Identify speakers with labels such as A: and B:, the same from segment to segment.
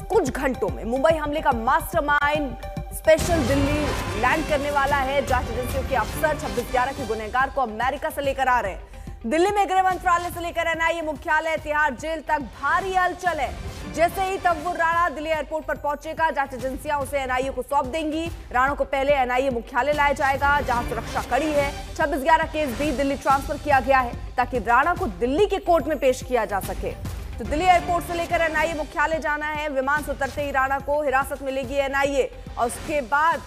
A: कुछ घंटों में मुंबई हमले का मास्टरमाइंड स्पेशल दिल्ली लैंड करने वाला है। जांच एजेंसियों के अफसर 26/11 के गुनहगार को अमेरिका से लेकर आ रहे हैं। दिल्ली में गृह मंत्रालय से लेकर एनआईए मुख्यालय तिहाड़ जेल तक भारी हलचल है। जैसे ही तहव्वुर राणा दिल्ली एयरपोर्ट पर पहुंचेगा, जांच एजेंसियां उसे एनआईए को सौंप देंगी। राणा को पहले एनआईए मुख्यालय लाया जाएगा, जहां सुरक्षा कड़ी है। 26/11 केस भी दिल्ली ट्रांसफर किया गया है ताकि राणा को दिल्ली के कोर्ट में पेश किया जा सके। तो दिल्ली एयरपोर्ट से लेकर एनआईए मुख्यालय जाना है। विमान से उतरते ही राणा को हिरासत में लेगी एनआईए और उसके बाद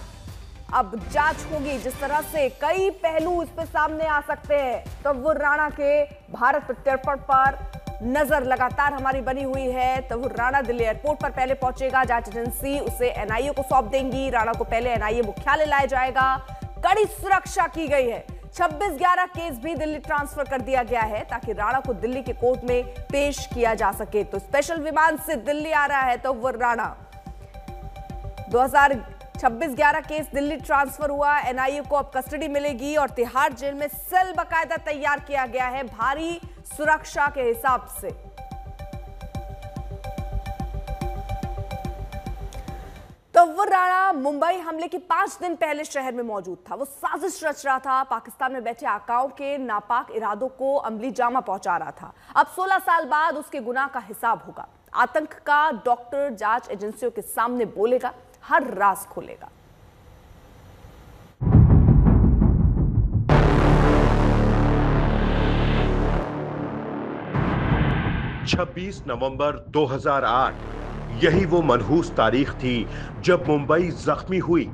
A: अब जांच होगी। जिस तरह से कई पहलू इस पर सामने आ सकते हैं। तहव्वुर राणा के भारत प्रत्यर्पण पर नजर लगातार हमारी बनी हुई है। तहव्वुर राणा दिल्ली एयरपोर्ट पर पहले पहुंचेगा, जांच एजेंसी उसे एनआईए को सौंप देंगी। राणा को पहले एनआईए मुख्यालय लाया जाएगा। कड़ी सुरक्षा की गई है। 26/11 केस भी दिल्ली ट्रांसफर कर दिया गया है ताकि राणा को दिल्ली के कोर्ट में पेश किया जा सके। तो स्पेशल विमान से दिल्ली आ रहा है तहव्वुर राणा। 2026/11 केस दिल्ली ट्रांसफर हुआ। एनआईए को अब कस्टडी मिलेगी और तिहाड़ जेल में सेल बाकायदा तैयार किया गया है भारी सुरक्षा के हिसाब से। तहव्वुर राणा मुंबई हमले के 5 दिन पहले शहर में मौजूद था। वो साजिश रच रहा था, पाकिस्तान में बैठे आकाओं के नापाक इरादों को अमली जामा पहुंचा रहा था। अब 16 साल बाद उसके गुनाह का हिसाब होगा। आतंक का डॉक्टर जांच एजेंसियों के सामने बोलेगा, हर राज खोलेगा।
B: 26 नवंबर 2008 यही वो मनहूस तारीख थी जब मुंबई जख्मी हुई।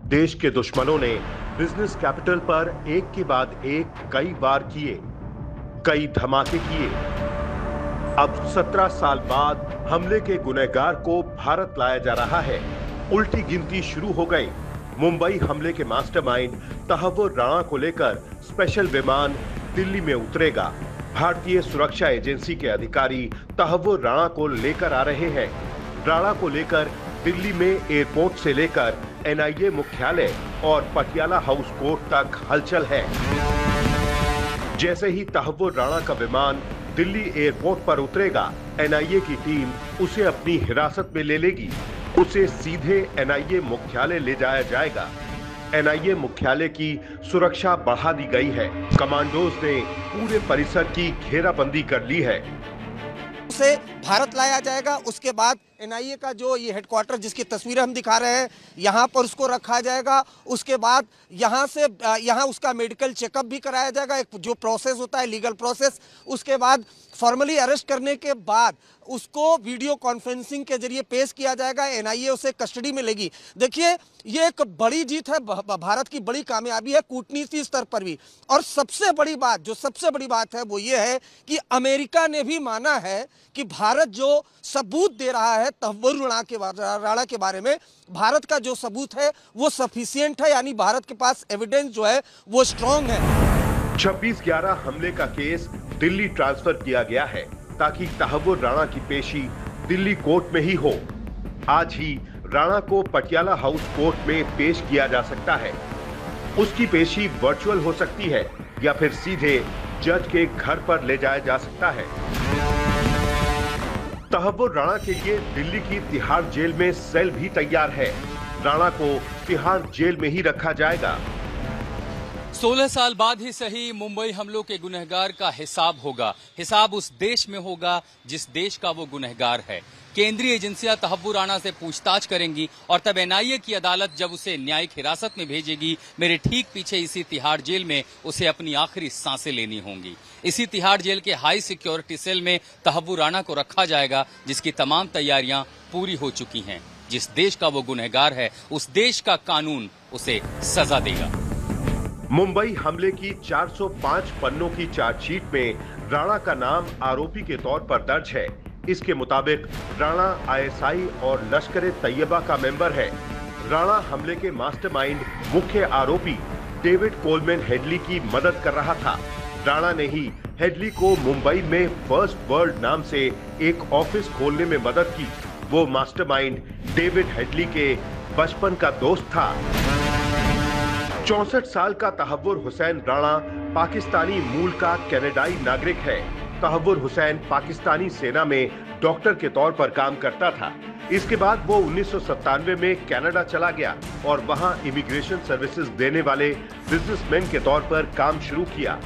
B: देश के दुश्मनों ने बिजनेस कैपिटल पर एक के बाद एक कई वार किए, कई धमाके किए। अब 17 साल बाद हमले के गुनहगार को भारत लाया जा रहा है। उल्टी गिनती शुरू हो गई। मुंबई हमले के मास्टरमाइंड तहव्वुर राणा को लेकर स्पेशल विमान दिल्ली में उतरेगा। भारतीय सुरक्षा एजेंसी के अधिकारी तहव्वुर राणा को लेकर आ रहे हैं। राणा को लेकर दिल्ली में एयरपोर्ट से लेकर एनआईए मुख्यालय और पटियाला हाउस कोर्ट तक हलचल है। जैसे ही तहव्वुर राणा का विमान दिल्ली एयरपोर्ट पर उतरेगा, एनआईए की टीम उसे अपनी हिरासत में ले लेगी। उसे सीधे एनआईए मुख्यालय ले जाया जाएगा। एनआईए मुख्यालय की सुरक्षा बढ़ा दी गई है। कमांडोज ने पूरे परिसर की घेराबंदी कर ली है।
C: उसे भारत लाया जाएगा। उसके बाद एनआईए का जो ये हेडक्वार्टर जिसकी तस्वीरें हम दिखा रहे हैं, यहाँ पर उसको रखा जाएगा। उसके बाद यहाँ उसका मेडिकल चेकअप भी कराया जाएगा, एक जो प्रोसेस होता है लीगल प्रोसेस। उसके बाद फॉर्मली अरेस्ट करने के बाद उसको वीडियो कॉन्फ्रेंसिंग के जरिए पेश किया जाएगा। एनआईए उसे कस्टडी में लेगी। देखिए, ये एक बड़ी जीत है, भारत की बड़ी कामयाबी है कूटनीति स्तर पर भी। और सबसे बड़ी बात है वो ये है कि अमेरिका ने भी माना है कि भारत जो सबूत दे रहा है तहव्वुर राणा के बारे में, भारत का जो सबूत है वो सफिशिएंट है, यानी भारत के पास एविडेंस जो है वो स्ट्रांग है।
B: 26/11 हमले का केस दिल्ली ट्रांसफर किया गया है ताकि तहव्वुर राणा की पेशी दिल्ली कोर्ट में ही हो। आज ही राणा को पटियाला हाउस कोर्ट में पेश किया जा सकता है। उसकी पेशी वर्चुअल हो सकती है या फिर सीधे जज के घर पर ले जाया जा सकता है। तहव्वुर राणा के लिए दिल्ली की तिहाड़ जेल में सेल भी तैयार है। राणा को तिहाड़ जेल में ही रखा जाएगा।
D: 16 साल बाद ही सही मुंबई हमलों के गुनहगार का हिसाब होगा। हिसाब उस देश में होगा जिस देश का वो गुनहगार है। केंद्रीय एजेंसियां तहव्वुर राणा से पूछताछ करेंगी और तब एनआईए की अदालत जब उसे न्यायिक हिरासत में भेजेगी, मेरे ठीक पीछे इसी तिहाड़ जेल में उसे अपनी आखिरी सांसें लेनी होंगी। इसी तिहाड़ जेल के हाई सिक्योरिटी सेल में तहव्वुर राणा को रखा जाएगा, जिसकी तमाम तैयारियां पूरी हो चुकी हैं। जिस देश का वो गुनहगार है, उस देश का कानून उसे सजा देगा।
B: मुंबई हमले की 405 पन्नों की चार्जशीट में राणा का नाम आरोपी के तौर पर दर्ज है। इसके मुताबिक राणा आईएसआई और लश्कर-ए-तैयबा का मेंबर है। राणा हमले के मास्टरमाइंड मुख्य आरोपी डेविड कोलमैन हेडली की मदद कर रहा था। राणा ने ही हेडली को मुंबई में फर्स्ट वर्ल्ड नाम से एक ऑफिस खोलने में मदद की। वो मास्टरमाइंड डेविड हेडली के बचपन का दोस्त था। 64 साल का तहव्वुर हुसैन राणा पाकिस्तानी मूल का कनाडाई नागरिक है। तहव्वुर हुसैन पाकिस्तानी सेना में डॉक्टर के तौर पर काम करता था। इसके बाद वो 1997 में कनाडा चला गया और वहां इमिग्रेशन सर्विसेज देने वाले बिजनेसमैन के तौर पर काम शुरू किया।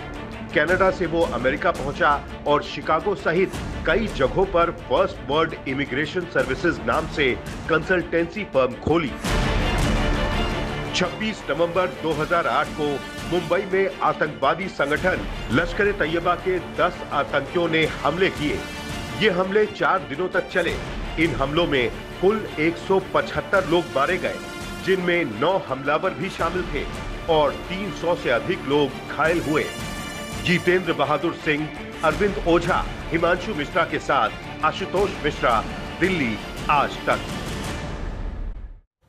B: कनाडा से वो अमेरिका पहुंचा और शिकागो सहित कई जगहों पर फर्स्ट वर्ल्ड इमिग्रेशन सर्विसेज नाम से कंसल्टेंसी फर्म खोली। 26 नवंबर 2008 को मुंबई में आतंकवादी संगठन लश्कर ए तैयबा के 10 आतंकियों ने हमले किए। ये हमले 4 दिनों तक चले। इन हमलों में कुल 175 लोग मारे गए, जिनमें 9 हमलावर भी शामिल थे और 300 से अधिक लोग घायल हुए। जितेंद्र बहादुर सिंह, अरविंद ओझा, हिमांशु मिश्रा के साथ आशुतोष मिश्रा, दिल्ली आज तक।